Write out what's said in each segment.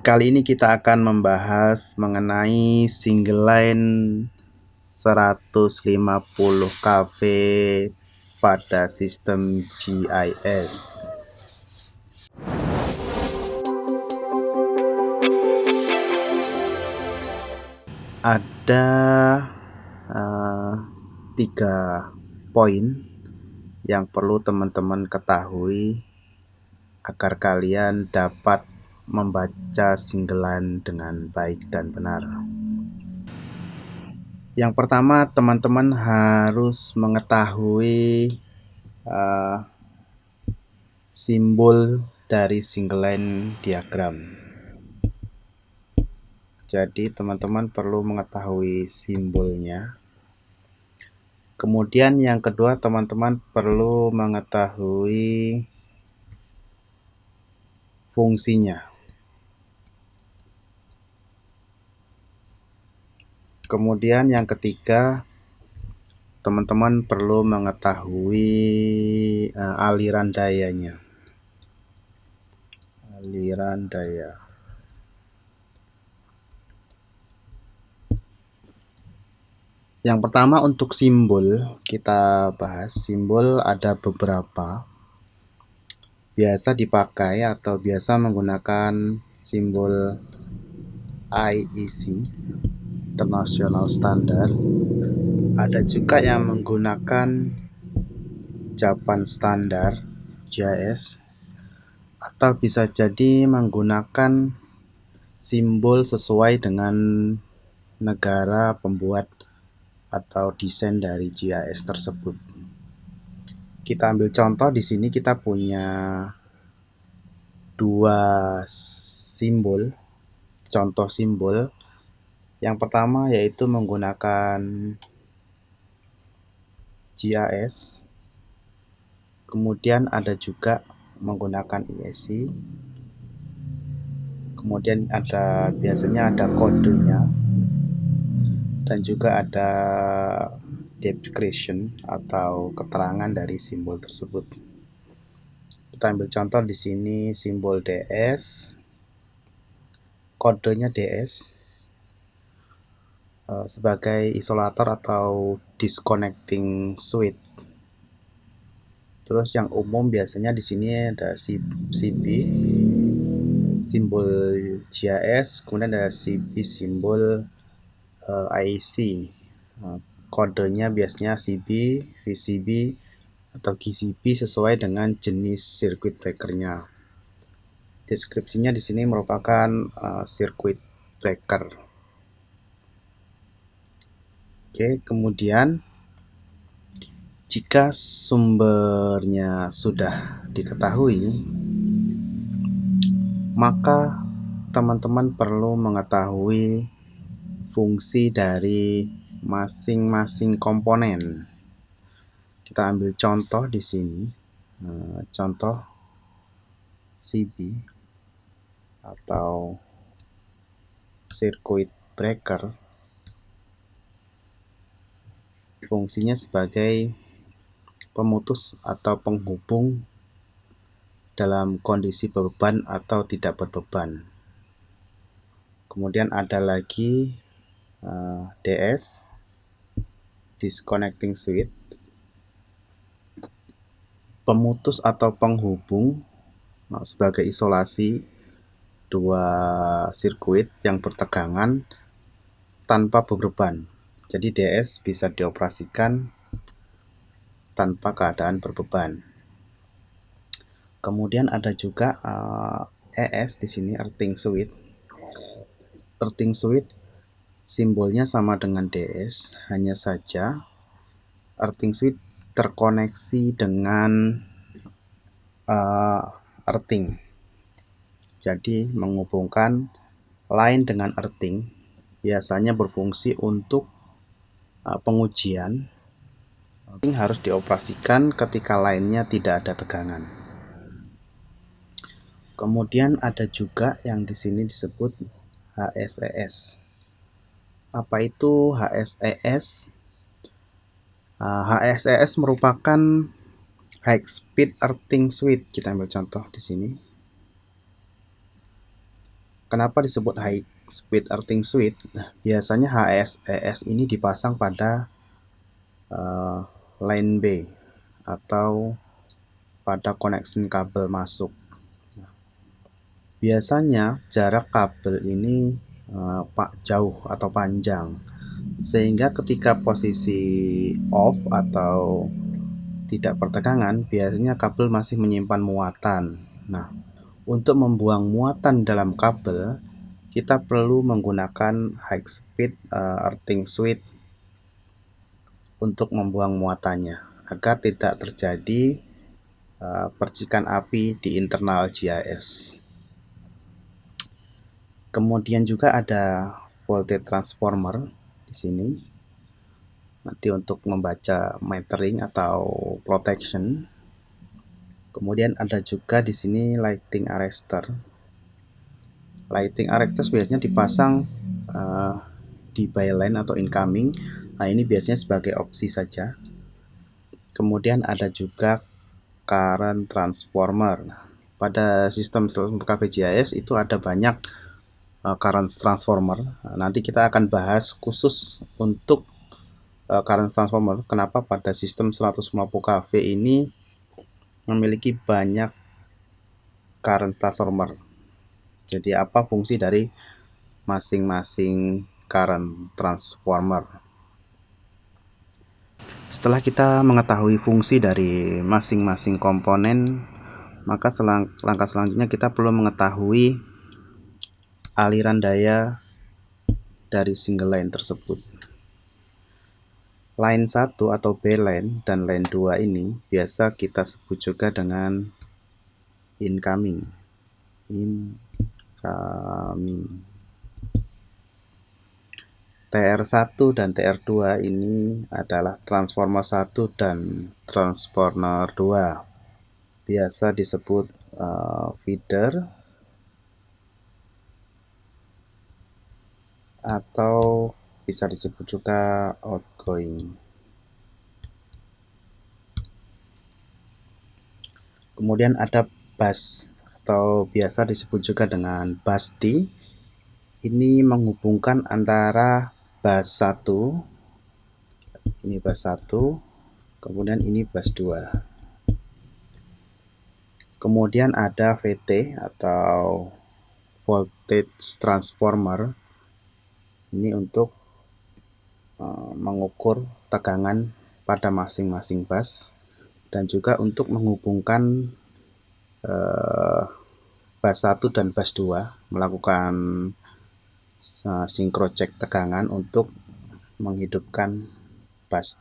Kali ini kita akan membahas mengenai single line 150 kV pada sistem GIS. Ada 3 poin yang perlu teman-teman ketahui agar kalian dapat membaca single line dengan baik dan benar. Yang pertama, teman-teman harus mengetahui simbol dari single line diagram. Jadi teman-teman perlu mengetahui simbolnya. Kemudian yang kedua, teman-teman perlu mengetahui fungsinya. Kemudian yang ketiga, teman-teman perlu mengetahui aliran dayanya. Aliran daya. Yang pertama, untuk simbol, kita bahas simbol ada beberapa. Biasa dipakai atau biasa menggunakan simbol IEC, International Standard. Ada juga yang menggunakan Japan Standard GIS, atau bisa jadi menggunakan simbol sesuai dengan negara pembuat atau desain dari GIS tersebut. Kita ambil contoh di sini, kita punya 2 simbol, contoh simbol. Yang pertama yaitu menggunakan GIS, kemudian ada juga menggunakan IEC, kemudian biasanya ada kodenya, dan juga ada description atau keterangan dari simbol tersebut. Kita ambil contoh di sini, simbol DS, kodenya DS, sebagai isolator atau disconnecting switch. Terus yang umum biasanya di sini ada CB, simbol GIS, kemudian ada CB, simbol IEC. Kodenya biasanya CB, VCB, atau GCB sesuai dengan jenis circuit breakernya. Deskripsinya di sini merupakan circuit breaker. Oke, kemudian jika sumbernya sudah diketahui, maka teman-teman perlu mengetahui fungsi dari masing-masing komponen. Kita ambil contoh di sini, contoh CB atau circuit breaker. Fungsinya sebagai pemutus atau penghubung dalam kondisi berbeban atau tidak berbeban. Kemudian ada lagi DS, disconnecting switch, pemutus atau penghubung sebagai isolasi dua sirkuit yang bertegangan tanpa beban. Jadi DS bisa dioperasikan tanpa keadaan berbeban. Kemudian ada juga ES di sini, earthing switch. Earthing switch simbolnya sama dengan DS, hanya saja earthing switch terkoneksi dengan earthing. Jadi menghubungkan line dengan earthing biasanya berfungsi untuk pengujian. Earthing harus dioperasikan ketika line-nya tidak ada tegangan. Kemudian ada juga yang di sini disebut HSES. Apa itu HSES? HSES merupakan high speed earthing switch. Kita ambil contoh di sini. Kenapa disebut high speed earthing switch? Nah, biasanya HES ini dipasang pada line B atau pada connection kabel masuk. Biasanya jarak kabel ini jauh atau panjang, sehingga ketika posisi off atau tidak pertegangan, biasanya kabel masih menyimpan muatan. Nah, untuk membuang muatan dalam kabel, kita perlu menggunakan high speed earthing switch untuk membuang muatannya agar tidak terjadi percikan api di internal GIS. Kemudian juga ada voltage transformer di sini. Nanti untuk membaca metering atau protection. Kemudian ada juga di sini lighting arrestor. Lighting arrestor biasanya dipasang di byline atau incoming. Nah, ini biasanya sebagai opsi saja. Kemudian ada juga current transformer. Nah, pada sistem KPGIS itu ada banyak current transformer. Nah, nanti kita akan bahas khusus untuk current transformer. Kenapa pada sistem 150 kV ini memiliki banyak current transformer. Jadi apa fungsi dari masing-masing current transformer? Setelah kita mengetahui fungsi dari masing-masing komponen, maka langkah selanjutnya kita perlu mengetahui aliran daya dari single line tersebut. Line 1 atau B line dan line 2 ini biasa kita sebut juga dengan incoming. TR1 dan TR2 ini adalah transformer 1 dan transformer 2. Biasa disebut feeder atau bisa disebut juga outgoing. Kemudian ada bus atau biasa disebut juga dengan bus T. Ini menghubungkan antara bus 1, ini bus 1, kemudian ini bus 2. Kemudian ada VT atau voltage transformer. Ini untuk mengukur tegangan pada masing-masing bus dan juga untuk menghubungkan bus 1 dan bus 2 melakukan sinkro cek tegangan untuk menghidupkan bus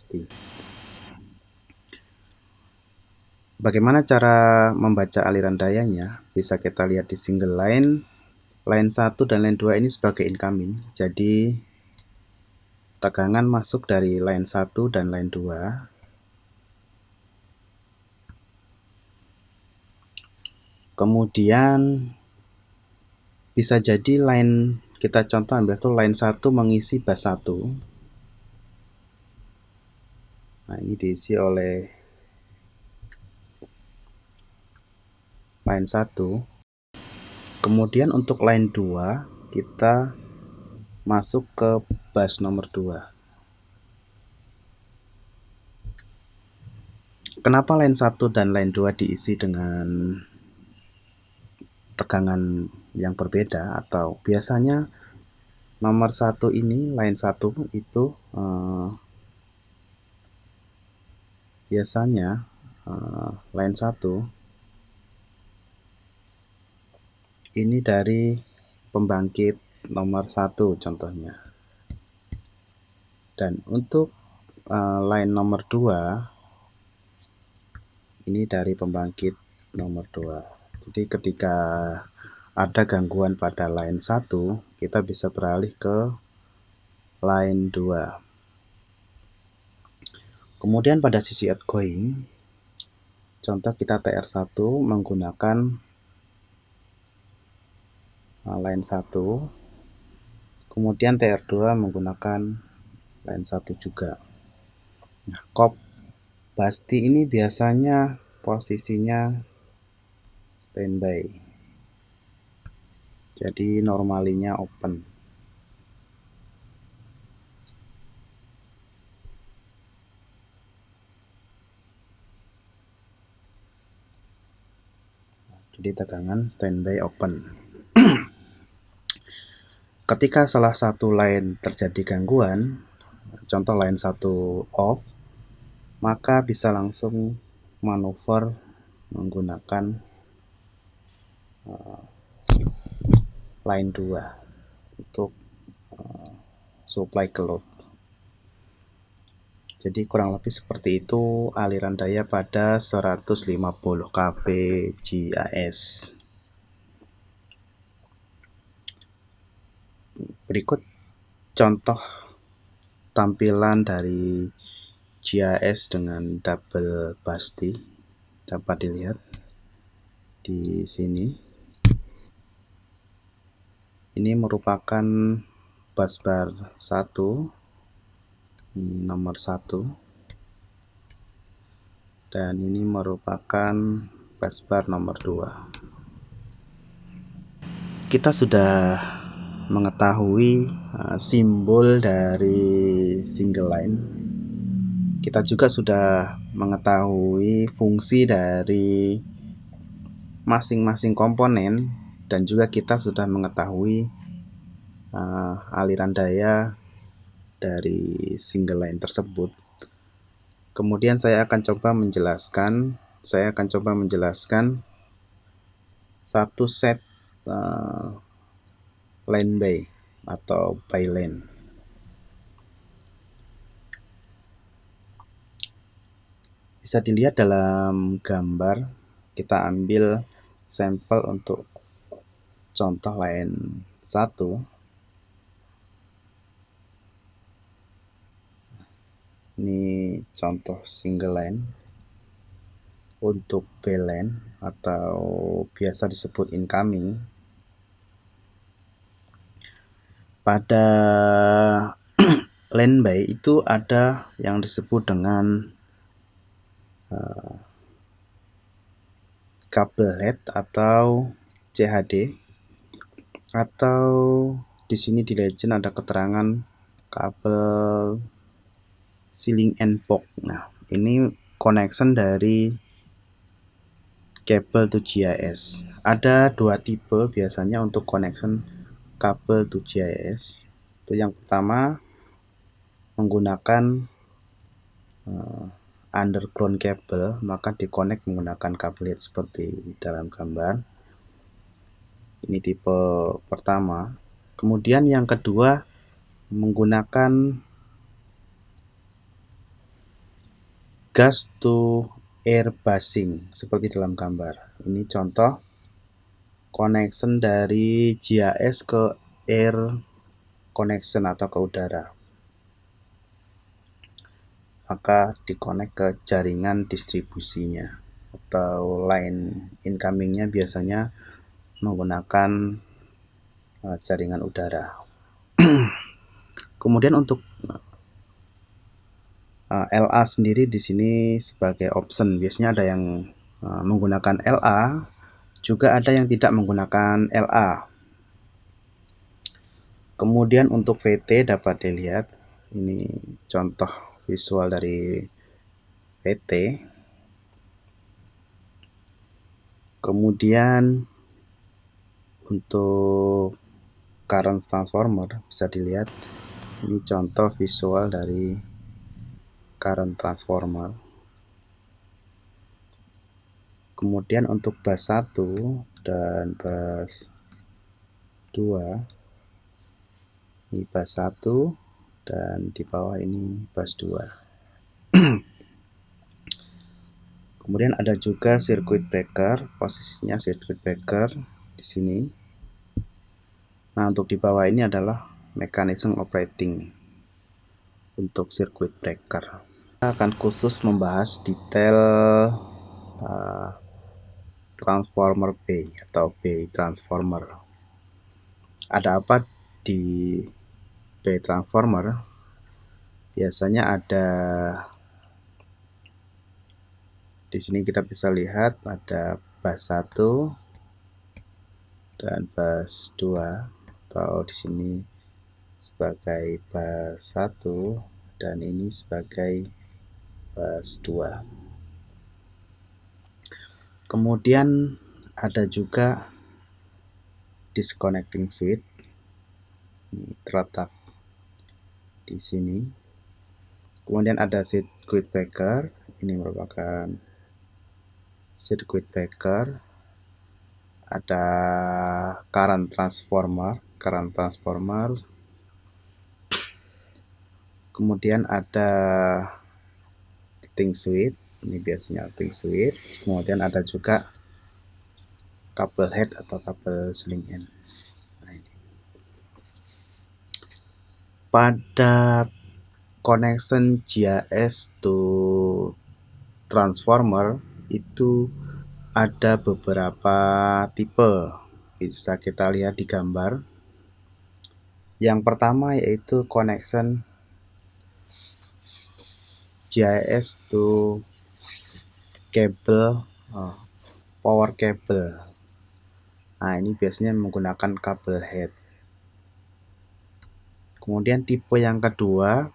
T. Bagaimana cara membaca aliran dayanya? Bisa kita lihat di single line. Line 1 dan line 2 ini sebagai incoming. Jadi tegangan masuk dari line 1 dan line 2. Kemudian bisa jadi line, kita contoh ambil itu line 1 mengisi bus 1. Nah, ini diisi oleh line 1. Kemudian untuk line 2 kita masuk ke bus nomor 2. Kenapa line 1 dan line 2 diisi dengan tegangan yang berbeda? Atau biasanya nomor 1 ini, line 1 itu biasanya line 1 ini dari pembangkit nomor 1 contohnya. Dan untuk line nomor 2 ini dari pembangkit nomor 2. Jadi ketika ada gangguan pada line 1, kita bisa beralih ke line 2. Kemudian pada sisi outgoing, contoh kita TR1 menggunakan line 1, kemudian TR2 menggunakan line 1 juga. Nah, bus T ini biasanya posisinya standby. Jadi normalinya open. Jadi tegangan standby open. Ketika salah satu line terjadi gangguan, contoh line 1 off, maka bisa langsung manuver menggunakan line 2 untuk supply ke load. Jadi kurang lebih seperti itu aliran daya pada 150 kV GAS. Berikut contoh tampilan dari GAS dengan double busty dapat dilihat di sini. Ini merupakan busbar 1, nomor 1, dan ini merupakan busbar nomor 2. Kita sudah mengetahui simbol dari single line. Kita juga sudah mengetahui fungsi dari masing-masing komponen, dan juga kita sudah mengetahui aliran daya dari single line tersebut. Kemudian saya akan coba menjelaskan satu set line by atau by line. Bisa dilihat dalam gambar, kita ambil sampel untuk contoh line 1. Ini contoh single line. Untuk B line atau biasa disebut incoming, pada line by itu ada yang disebut dengan kabel head atau CHD, atau di sini di legend ada keterangan kabel ceiling end port. Nah, ini connection dari kabel to GIS. Ada 2 tipe biasanya untuk connection kabel to GIS. Itu yang pertama menggunakan underground cable, maka dikonek menggunakan kabel head seperti dalam gambar. Ini tipe pertama. Kemudian yang kedua menggunakan gas to air busing seperti dalam gambar. Ini contoh connection dari GIS ke air connection atau ke udara. Maka dikonek ke jaringan distribusinya atau line incomingnya biasanya menggunakan jaringan udara. Kemudian untuk LA sendiri di sini sebagai option, biasanya ada yang menggunakan LA, juga ada yang tidak menggunakan LA. Kemudian untuk VT dapat dilihat, ini contoh visual dari VT. Kemudian untuk current transformer bisa dilihat, ini contoh visual dari current transformer. Kemudian untuk bus 1 dan bus 2, ini bus 1 dan di bawah ini bus 2. Kemudian ada juga circuit breaker, posisinya circuit breaker di sini. Nah, untuk di bawah ini adalah mechanism operating untuk circuit breaker. Kita akan khusus membahas detail transformer B atau B transformer. Ada apa di B transformer? Biasanya ada di sini, kita bisa lihat ada bus 1 dan bus 2, atau di sini sebagai bus 1 dan ini sebagai bus 2. Kemudian ada juga disconnecting switch, ini terletak di sini. Kemudian ada circuit breaker, ini merupakan circuit breaker. Ada current transformer, kemudian ada ting switch, ini biasanya ting switch. Kemudian ada juga kabel head atau kabel seling N. Nah, ini. Pada connection GIS to transformer itu ada beberapa tipe, bisa kita lihat di gambar. Yang pertama yaitu connection GIS to cable, power cable. Nah, ini biasanya menggunakan kabel head. Kemudian tipe yang kedua,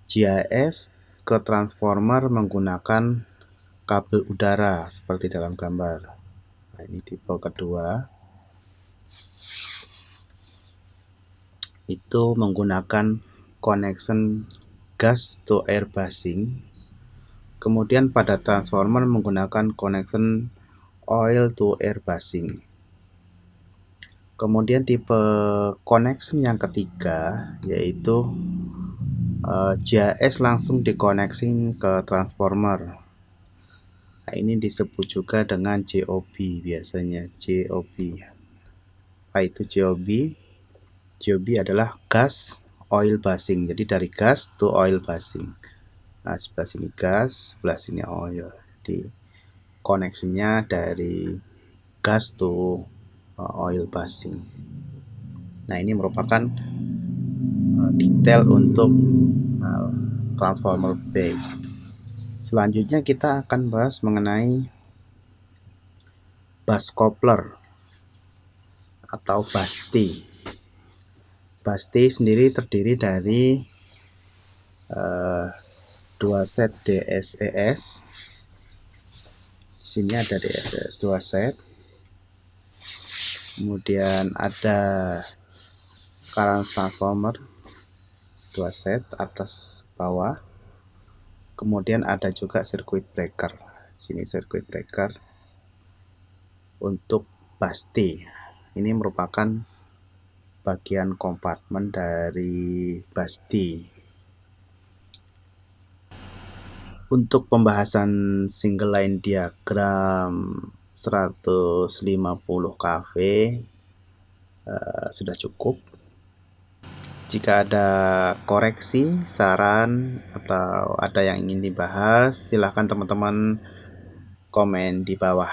GIS ke transformer menggunakan kabel udara seperti dalam gambar. Nah, ini tipe kedua. Itu menggunakan connection gas to air busing. Kemudian pada transformer menggunakan connection oil to air busing. Kemudian tipe connection yang ketiga yaitu GIS langsung dikoneksi ke transformer. Nah, ini disebut juga dengan JOB biasanya, JOB. Apa itu JOB? JOB adalah gas oil busing. Jadi dari gas to oil busing. Nah, sebelah sini gas, sebelah sini oil. Jadi koneksinya dari gas to oil busing. Nah, ini merupakan detail untuk transformer base. Selanjutnya kita akan bahas mengenai bus coupler atau BUSTI. BUSTI sendiri terdiri dari dua set DSES. Di sini ada DSES 2 set. Kemudian ada current transformer 2 set atas bawah. Kemudian ada juga circuit breaker. Sini circuit breaker untuk BUSTI. Ini merupakan bagian kompartemen dari BUSTI. Untuk pembahasan single line diagram 150 kV sudah cukup. Jika ada koreksi, saran, atau ada yang ingin dibahas, silahkan teman-teman komen di bawah.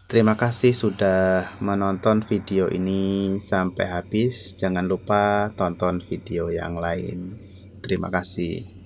Terima kasih sudah menonton video ini sampai habis. Jangan lupa tonton video yang lain. Terima kasih.